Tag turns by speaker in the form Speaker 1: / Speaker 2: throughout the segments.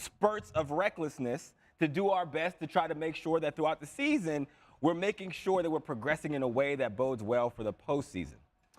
Speaker 1: spurts of recklessness to do our best to try to make sure that throughout the season, we're making sure that we're progressing in a way that bodes well for the postseason.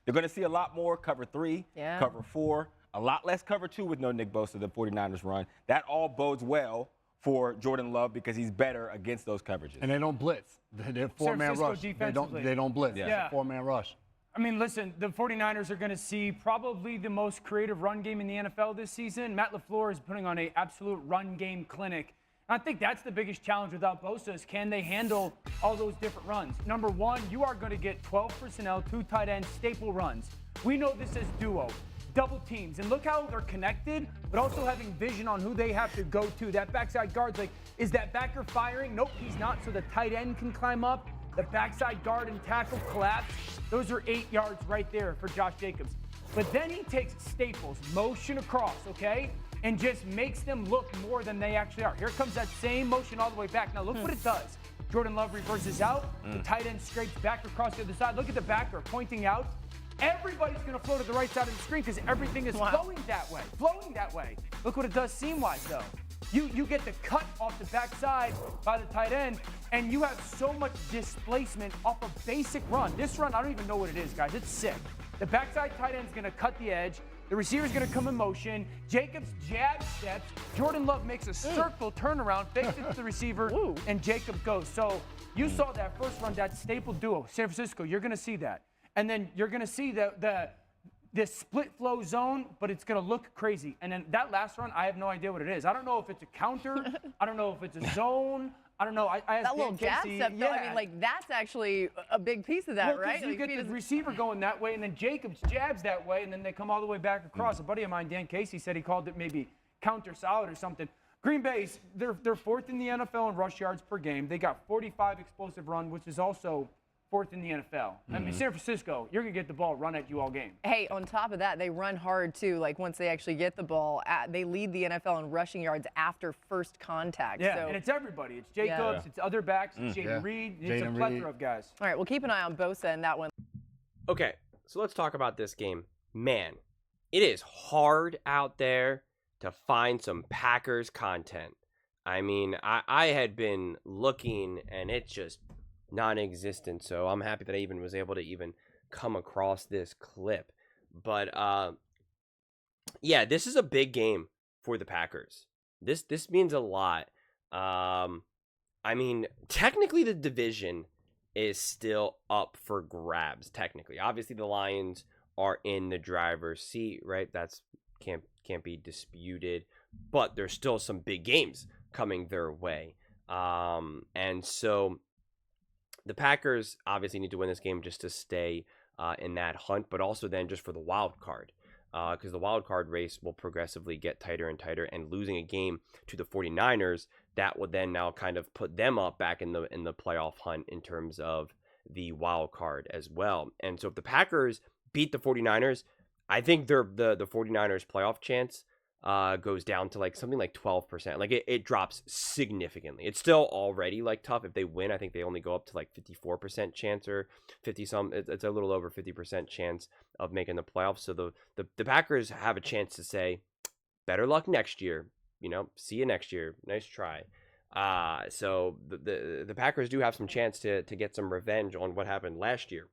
Speaker 1: You're going to see a lot more cover 3, cover 4, a lot less cover 2 with no Nick Bosa, the 49ers run. That all bodes well for Jordan Love because he's better against those coverages.
Speaker 2: And they don't blitz. They're four-man rush. They don't blitz.
Speaker 3: Yeah.
Speaker 2: It's a four-man rush.
Speaker 3: I mean, listen, the 49ers are going to see probably the most creative run game in the NFL this season. Matt LaFleur is putting on an absolute run game clinic. And I think that's the biggest challenge without Bosa is can they handle all those different runs? Number one, you are going to get 12 personnel, 2 tight ends, staple runs. We know this as duo, double teams. And look how they're connected, but also having vision on who they have to go to. That backside guard's like, is that backer firing? Nope, he's not, so the tight end can climb up. The backside guard and tackle collapse. Those are 8 yards right there for Josh Jacobs. But then he takes staples, motion across, okay? And just makes them look more than they actually are. Here comes that same motion all the way back. Now look what it does. Jordan Love reverses out. The tight end scrapes back across the other side. Look at the backer pointing out. Everybody's going to flow to the right side of the screen because everything is flowing that way. Look what it does seam-wise, though. You get the cut off the backside by the tight end, and you have so much displacement off a basic run. This run, I don't even know what it is, guys. It's sick. The backside tight end's going to cut the edge. The receiver's going to come in motion. Jacobs jab steps. Jordan Love makes a circle turnaround, fakes it to the receiver, and Jacob goes. So you saw that first run, that staple duo, San Francisco. You're going to see that. And then you're going to see the split flow zone, but it's going to look crazy. And then that last run, I have no idea what it is. I don't know if it's a counter. I don't know if it's a zone. I don't know. I asked
Speaker 4: that little
Speaker 3: Dan
Speaker 4: jab
Speaker 3: Casey,
Speaker 4: step, though, I mean, like, that's actually a big piece of that, right?
Speaker 3: You
Speaker 4: Like,
Speaker 3: get the receiver going that way, and then Jacobs jabs that way, and then they come all the way back across. A buddy of mine, Dan Casey, said he called it maybe counter solid or something. Green Bay's, they're fourth in the NFL in rush yards per game. They got 45 explosive run, which is also fourth in the NFL. I mean, San Francisco, you're going to get the ball run at you all game.
Speaker 4: Hey, on top of that, they run hard, too. Like, once they actually get the ball, they lead the NFL in rushing yards after first contact.
Speaker 3: Yeah,
Speaker 4: so.
Speaker 3: and it's everybody. It's Jacobs, it's other backs, it's Jaden Reed. It's a plethora of guys.
Speaker 4: All right, we'll keep an eye on Bosa in that one.
Speaker 5: Okay, so let's talk about this game. Man, it is hard out there to find some Packers content. I mean, I had been looking, and it's just non-existent, so I'm happy that I even was able to even come across this clip. But yeah, this is a big game for the Packers. This means a lot. I mean, technically the division is still up for grabs. Technically, obviously the Lions are in the driver's seat, right? That's can't be disputed. But there's still some big games coming their way, and so the Packers obviously need to win this game just to stay in that hunt, but also then just for the wild card, because the wild card race will progressively get tighter and tighter, and losing a game to the 49ers, that will then now kind of put them up back in the playoff hunt in terms of the wild card as well. And so if the Packers beat the 49ers, I think the 49ers playoff chance goes down to like something like 12%. Like it drops significantly. It's still already like tough. If they win, I think they only go up to like 54% chance or 50 some. It's a little over 50% chance of making the playoffs. So the Packers have a chance to say, better luck next year. You know, see you next year. Nice try. So the Packers do have some chance to get some revenge on what happened last year.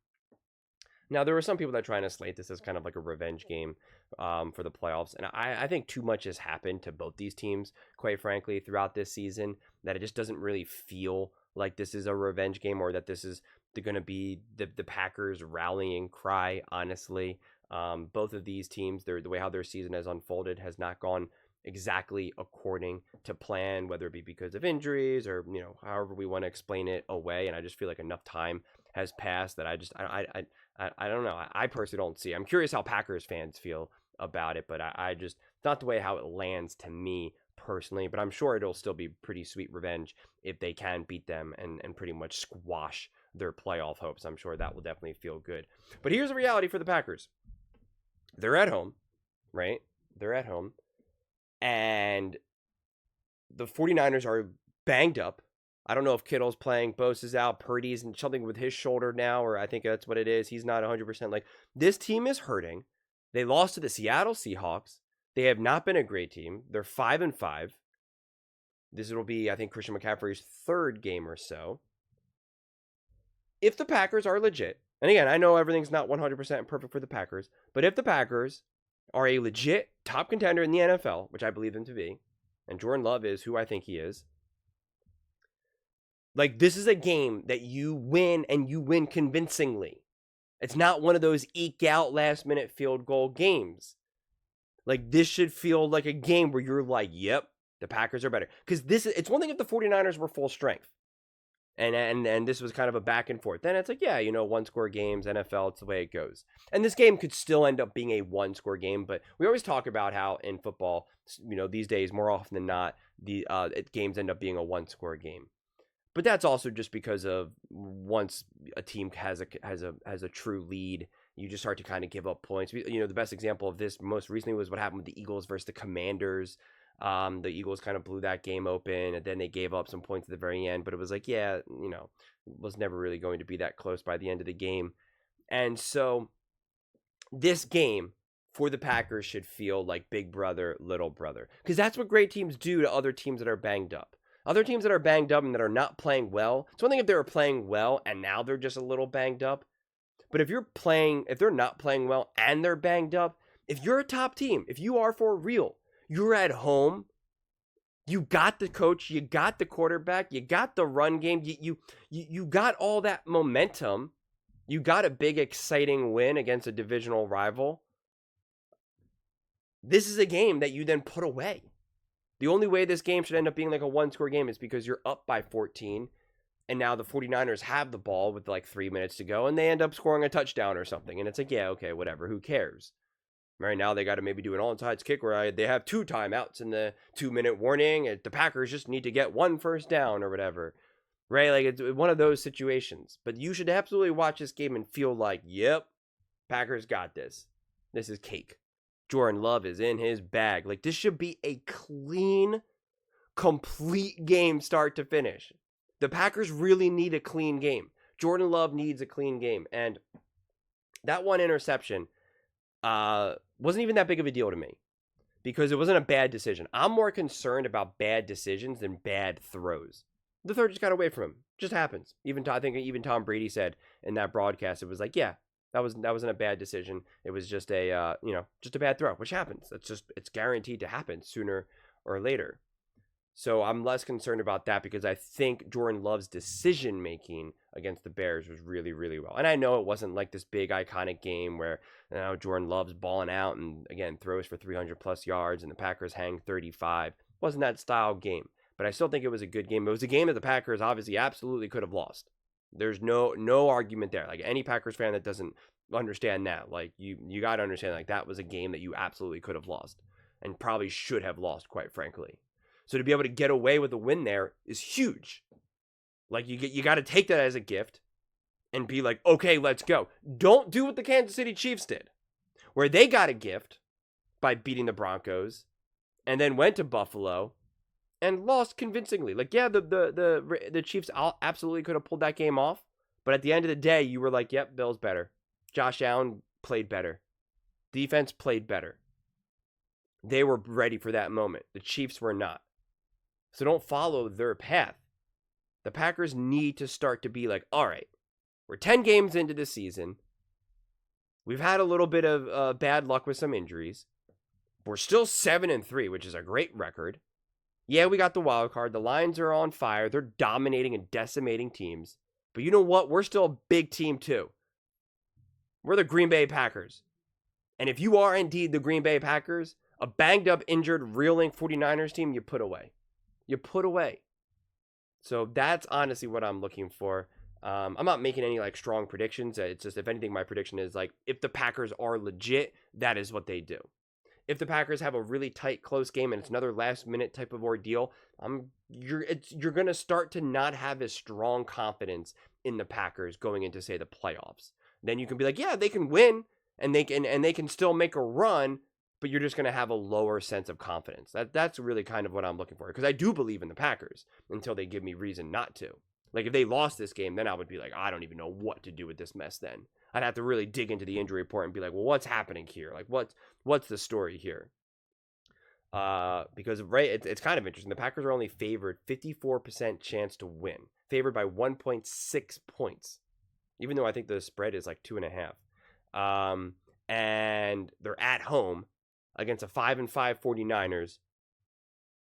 Speaker 5: Now, there were some people that are trying to slate this as kind of like a revenge game for the playoffs. And I think too much has happened to both these teams, quite frankly, throughout this season, that it just doesn't really feel like this is a revenge game or that this is going to be the Packers' rallying cry, honestly. Both of these teams, the way how their season has unfolded has not gone exactly according to plan, whether it be because of injuries or, you know, however we want to explain it away. And I just feel like enough time has passed that I don't know. I personally don't see. I'm curious how Packers fans feel about it, but I just, it's not the way how it lands to me personally, but I'm sure it'll still be pretty sweet revenge if they can beat them and pretty much squash their playoff hopes. I'm sure that will definitely feel good. But here's the reality for the Packers. They're at home, right? They're at home. And the 49ers are banged up. I don't know if Kittle's playing, Bosa's out, Purdy's and something with his shoulder now, or I think that's what it is. He's not 100%. Like, this team is hurting. They lost to the Seattle Seahawks. They have not been a great team. They're 5-5. This will be, I think, Christian McCaffrey's 3rd game or so. If the Packers are legit, and again, I know everything's not 100% perfect for the Packers, but if the Packers are a legit top contender in the NFL, which I believe them to be, and Jordan Love is who I think he is, like, this is a game that you win, and you win convincingly. It's not one of those eke out last-minute field goal games. Like, this should feel like a game where you're like, yep, the Packers are better. Because it's one thing if the 49ers were full strength. And this was kind of a back and forth. Then it's like, yeah, one-score games, NFL, it's the way it goes. And this game could still end up being a one-score game, but we always talk about how in football, these days, more often than not, the games end up being a one-score game. But that's also just because of once a team has a true lead, you just start to kind of give up points. The best example of this most recently was what happened with the Eagles versus the Commanders. The Eagles kind of blew that game open, and then they gave up some points at the very end. But it was like, yeah, it was never really going to be that close by the end of the game. And so this game for the Packers should feel like big brother, little brother. Because that's what great teams do to other teams that are banged up. Other teams that are banged up and that are not playing well. It's one thing if they were playing well and now they're just a little banged up. But if they're not playing well and they're banged up, if you're a top team, if you are for real, you're at home, you got the coach, you got the quarterback, you got the run game, you got all that momentum, you got a big exciting win against a divisional rival. This is a game that you then put away. The only way this game should end up being like a one-score game is because you're up by 14, and now the 49ers have the ball with like 3 minutes to go, and they end up scoring a touchdown or something. And it's like, yeah, okay, whatever, who cares? Right now, they got to maybe do an onside kick where they have 2 timeouts in the 2-minute warning. The Packers just need to get 1 first down or whatever. Right? Like, it's one of those situations. But you should absolutely watch this game and feel like, yep, Packers got this. This is cake. Jordan Love is in his bag. Like, this should be a clean, complete game start to finish. The Packers really need a clean game. Jordan Love needs a clean game. And that 1 interception wasn't even that big of a deal to me because it wasn't a bad decision. I'm more concerned about bad decisions than bad throws. The throw just got away from him. Just happens. I think even Tom Brady said in that broadcast, it was like, yeah, that wasn't a bad decision. It was just a just a bad throw, which happens. It's guaranteed to happen sooner or later. So I'm less concerned about that because I think Jordan Love's decision making against the Bears was really, really well. And I know it wasn't like this big iconic game where Jordan Love's balling out and again throws for 300 plus yards and the Packers hang 35. It wasn't that style game, but I still think it was a good game. It was a game that the Packers obviously absolutely could have lost. There's no argument there. Like any Packers fan that doesn't understand that, like you got to understand like that was a game that you absolutely could have lost and probably should have lost, quite frankly. So to be able to get away with a win there is huge. Like you got to take that as a gift and be like, okay, let's go. Don't do what the Kansas City Chiefs did, where they got a gift by beating the Broncos and then went to Buffalo and lost convincingly. Like, yeah, the Chiefs absolutely could have pulled that game off, but at the end of the day, you were like, yep, Bill's better. Josh Allen played better. Defense played better. They were ready for that moment. The Chiefs were not. So don't follow their path. The Packers need to start to be like, all right, we're 10 games into the season. We've had a little bit of bad luck with some injuries. We're still 7-3, which is a great record. Yeah, we got the wild card. The Lions are on fire. They're dominating and decimating teams. But you know what? We're still a big team too. We're the Green Bay Packers. And if you are indeed the Green Bay Packers, a banged up, injured, reeling 49ers team, you put away. You put away. So that's honestly what I'm looking for. I'm not making any like strong predictions. It's just, if anything, my prediction is like, if the Packers are legit, that is what they do. If the Packers have a really tight, close game and it's another last minute type of ordeal, you're going to start to not have as strong confidence in the Packers going into, say, the playoffs. Then you can be like, yeah, they can win and they can still make a run, but you're just going to have a lower sense of confidence. That's really kind of what I'm looking for, because I do believe in the Packers until they give me reason not to. Like, if they lost this game, then I would be like, I don't even know what to do with this mess then. I'd have to really dig into the injury report and be like, well, what's happening here? Like, what's the story here? Because it's kind of interesting. The Packers are only favored 54% chance to win, favored by 1.6 points, even though I think the spread is like 2.5. And they're at home against a 5-5 49ers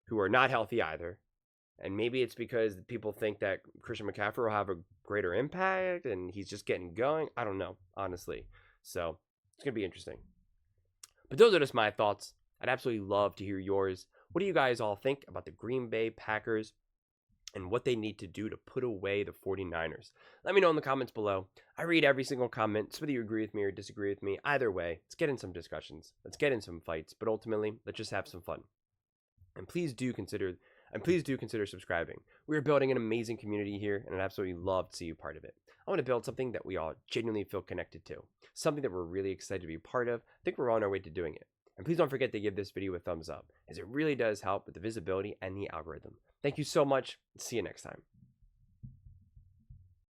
Speaker 5: who are not healthy either. And maybe it's because people think that Christian McCaffrey will have a greater impact and he's just getting going. I don't know, honestly. So it's going to be interesting. But those are just my thoughts. I'd absolutely love to hear yours. What do you guys all think about the Green Bay Packers and what they need to do to put away the 49ers? Let me know in the comments below. I read every single comment, so whether you agree with me or disagree with me, either way, let's get in some discussions. Let's get in some fights, but ultimately, let's just have some fun. And please do consider subscribing. We are building an amazing community here, and I'd absolutely love to see you part of it. I want to build something that we all genuinely feel connected to, something that we're really excited to be part of. I think we're on our way to doing it. And please don't forget to give this video a thumbs up, as it really does help with the visibility and the algorithm. Thank you so much. See you next time.